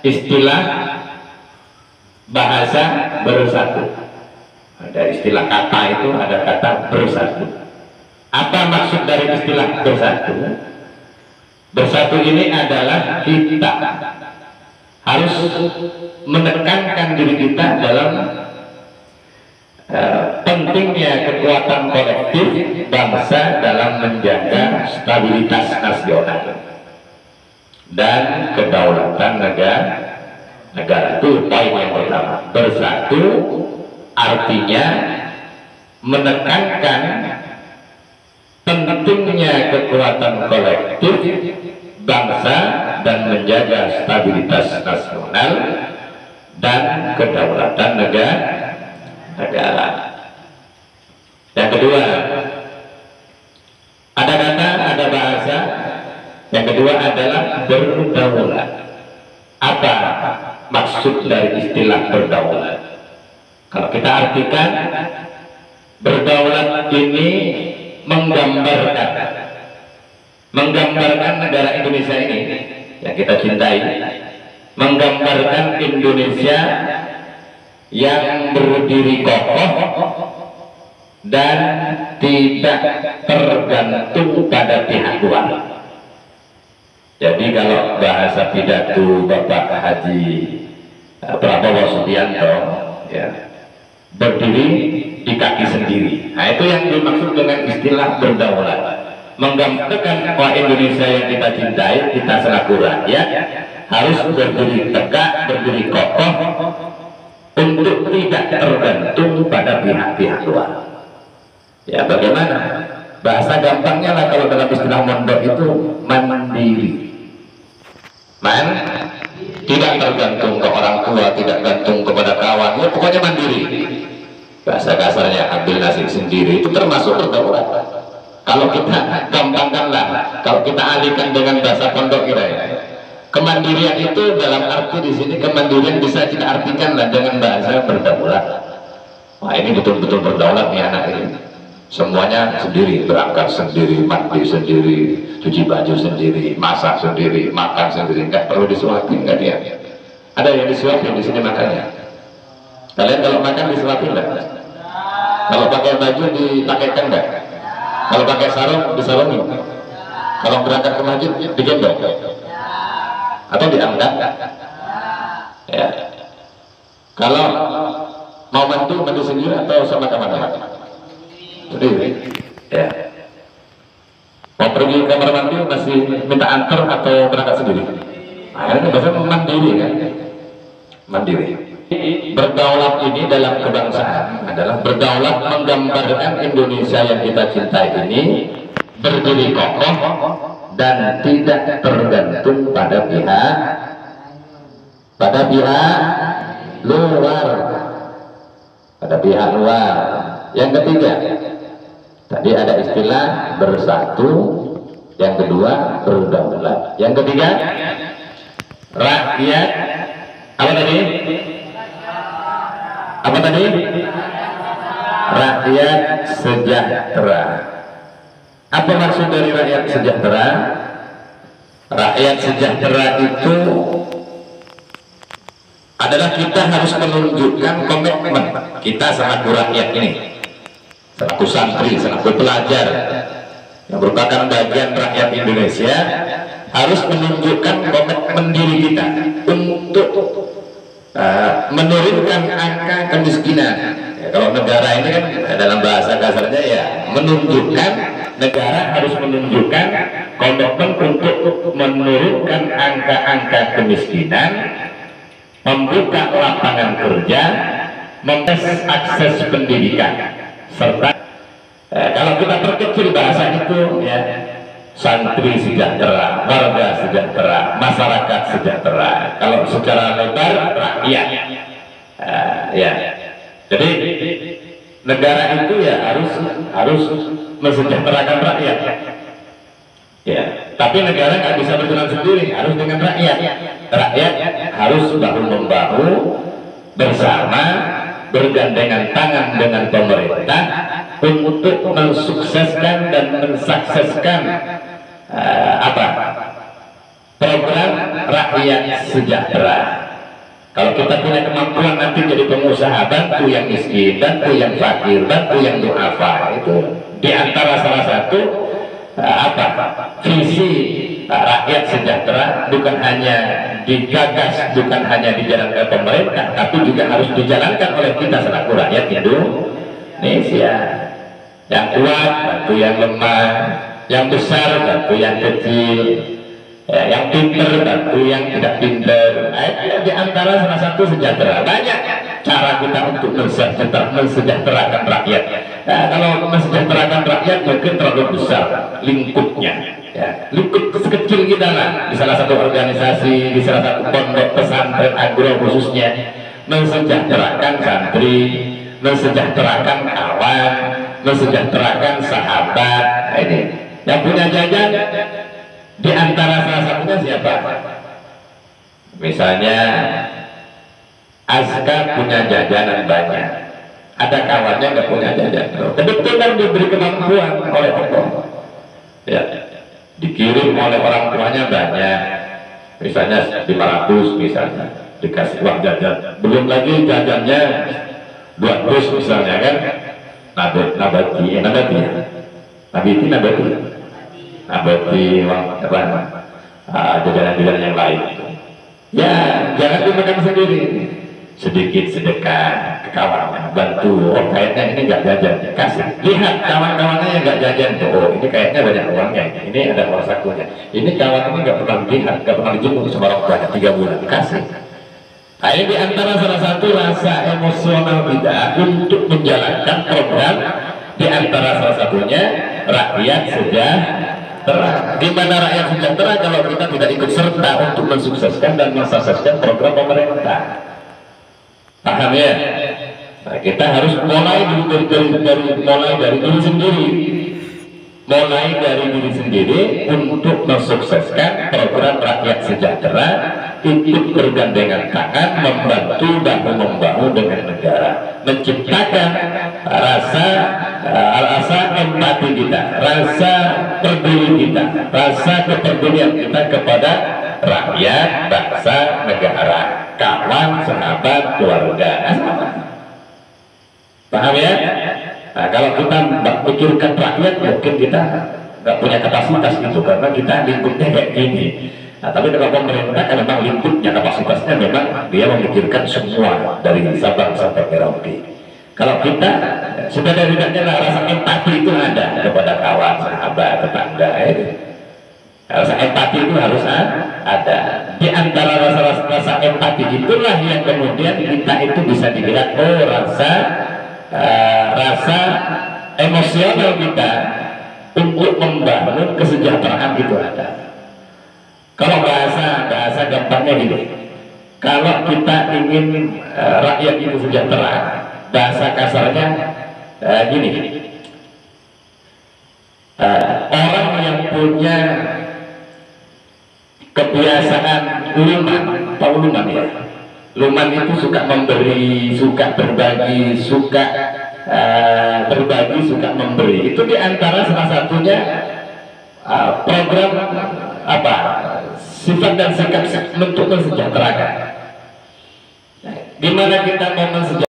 istilah bahasa bersatu. Ada istilah kata itu, ada kata bersatu. Apa maksud dari istilah bersatu? Bersatu ini adalah kita harus menekankan diri kita dalam pentingnya kekuatan kolektif bangsa dalam menjaga stabilitas nasional dan kedaulatan negara. Itu poin yang pertama. Bersatu artinya menekankan pentingnya kekuatan kolektif bangsa dan menjaga stabilitas nasional dan kedaulatan negara. Yang kedua, ada kata, ada bahasa. Yang kedua adalah berdaulat. Apa maksud dari istilah berdaulat? Kalau kita artikan, berdaulat ini menggambarkan negara Indonesia ini yang kita cintai, menggambarkan Indonesia yang berdiri kokoh dan tidak tergantung pada pihak luar. Jadi kalau bahasa pidato Bapak Haji Prabowo Subianto, ya, berdiri di kaki sendiri. Nah, itu yang dimaksud dengan istilah berdaulat. Menggambarkan bahwa Indonesia yang kita cintai, kita selaku rakyat harus berdiri tegak, berdiri kokoh untuk tidak tergantung pada pihak-pihak luar. Ya, bagaimana? Bahasa gampangnya lah kalau dalam istilah mondok itu mandiri. Tidak tergantung ke orang tua, tidak gantung kepada kawan, ya pokoknya mandiri. Bahasa kasarnya ambil nasib sendiri, itu termasuk berdaulat. Kalau kita gampangkanlah, kalau kita alihkan dengan bahasa pondok kita ya, kemandirian itu dalam arti di sini kemandirian bisa kita artikan lah dengan bahasa berdaulat. Wah, ini betul-betul berdaulat nih anak ini. Semuanya sendiri, berangkat sendiri, mandi sendiri, cuci baju sendiri, masak sendiri, makan sendiri, nggak perlu disuapin, nggak dia. Ada yang disuapin di sini makannya. Kalian kalau makan disuapin nggak? Kalau pakai baju dipakaikan nggak? Kalau pakai sarung disarungin? Kalau berangkat ke masjid digendong? Atau diangkat? Ya. Kalau mau mandi sendiri atau sama teman-teman? Sendiri. Ya. Mau pergi ke kamar mandi masih minta antar atau berangkat sendiri? Nah, ini biasanya mandiri kan? Mandiri. Berdaulat ini dalam kebangsaan adalah berdaulat menggambarkan Indonesia yang kita cintai ini berdiri kokoh dan tidak tergantung pada pihak luar. Yang ketiga, tadi ada istilah bersatu, yang kedua berdaulat, yang ketiga rakyat. Apa tadi? Rakyat sejahtera. Apa maksud dari rakyat sejahtera? Rakyat sejahtera itu adalah kita harus menunjukkan komitmen kita selaku rakyat ini, selaku santri, selaku pelajar yang merupakan bagian rakyat Indonesia, harus menunjukkan komitmen diri kita untuk menurunkan angka kemiskinan. Ya, kalau negara ini kan dalam bahasa kasarnya ya menunjukkan, negara harus menunjukkan komitmen untuk menurunkan angka-angka kemiskinan, membuka lapangan kerja, memperluas akses pendidikan, serta kalau kita perkecil bahasa itu ya, santri sejahtera, warga sejahtera, masyarakat sejahtera. Kalau secara lebar rakyat, ya. Jadi negara itu ya harus mensejahterakan rakyat. Ya, tapi negara nggak bisa berjalan sendiri, harus dengan rakyat. Rakyat harus bahu membahu bersama, bergandengan tangan dengan pemerintah untuk mensukseskan dan mensukseskan program rakyat sejahtera. Kalau kita punya kemampuan nanti jadi pengusaha, bantu yang miskin, bantu yang fakir, bantu yang duafa. Itu diantara salah satu visi rakyat sejahtera, bukan hanya digagas, bukan hanya dijalankan pemerintah, tapi juga harus dijalankan oleh kita selaku rakyat Indonesia. Yang kuat bantu yang lemah, yang besar bantu yang kecil, ya, yang pinter bantu yang tidak pinter. Di antara salah satu sejahtera. Banyak cara kita untuk mensejahterakan rakyat. Nah, kalau mensejahterakan rakyat mungkin terlalu besar lingkupnya. Ya, lingkup kecil kita lah, di salah satu organisasi, di salah satu pondok pesantren agro khususnya, mensejahterakan santri, mensejahterakan kawan, mensejahterakan sahabat. Nah, ini yang punya jajan di antara salah satunya siapa? Misalnya Azka punya jajanan banyak, ada kawannya nggak punya jajan. Kebetulan diberi kemampuan oleh Allah, ya, dikirim oleh orang tuanya banyak, misalnya 500 misalnya, dikasih uang jajan, belum lagi jajannya 200 misalnya kan. Nabati jajanan-jajanan yang lain. Ya, jangan dimakan sendiri, sedikit sedekah ke kawannya, bantu. Oh, kayaknya ini nggak jajan, kasih. Lihat kawan-kawannya yang nggak jajan tuh, oh ini kayaknya banyak uangnya, ini ada uang sakunya. Ini kawan ini nggak pernah lihat, nggak pernah dijemput sama orang tuanya 3 bulan, kasih. Nah, ini diantara salah satu rasa emosional kita untuk menjalankan program, diantara salah satunya rakyat sejahtera. Di mana rakyat sejahtera kalau kita tidak ikut serta untuk mensukseskan dan mensukseskan program pemerintah. Paham ya? Nah, kita harus mulai dari diri sendiri. Mulai dari diri sendiri untuk mensukseskan program rakyat sejahtera, ikut bergandengan tangan, membantu bahu-membahu dengan negara, menciptakan rasa empati kita, rasa peduli kita, rasa kepedulian kita kepada rakyat, bangsa, negara, kawan, sahabat, keluarga. Paham ya? Nah, kalau kita pikirkan rakyat, mungkin kita nggak punya kapasitas itu, karena kita lingkupnya kayak gini. Nah, tapi kalau pemerintah kan memang lingkupnya, kapasitasnya memang dia memikirkan semua dari Sabang sampai Merauke. Kalau kita sebenarnya rasa empati itu ada kepada kawan, sahabat, tetangga. Rasa empati itu harus ada. Di antara rasa empati itulah yang kemudian kita itu bisa dilihat, oh rasa emosional kita untuk membangun kesejahteraan itu ada. Kalau bahasa gampangnya gini, kalau kita ingin rakyat itu sejahtera, bahasa kasarnya gini, orang yang punya kebiasaan luman, tahu luman ya? Luman itu suka memberi, suka berbagi, suka memberi. Itu diantara salah satunya program sifat dan sikap untuk mensejahterakan. Gimana kita mau mensejahterakan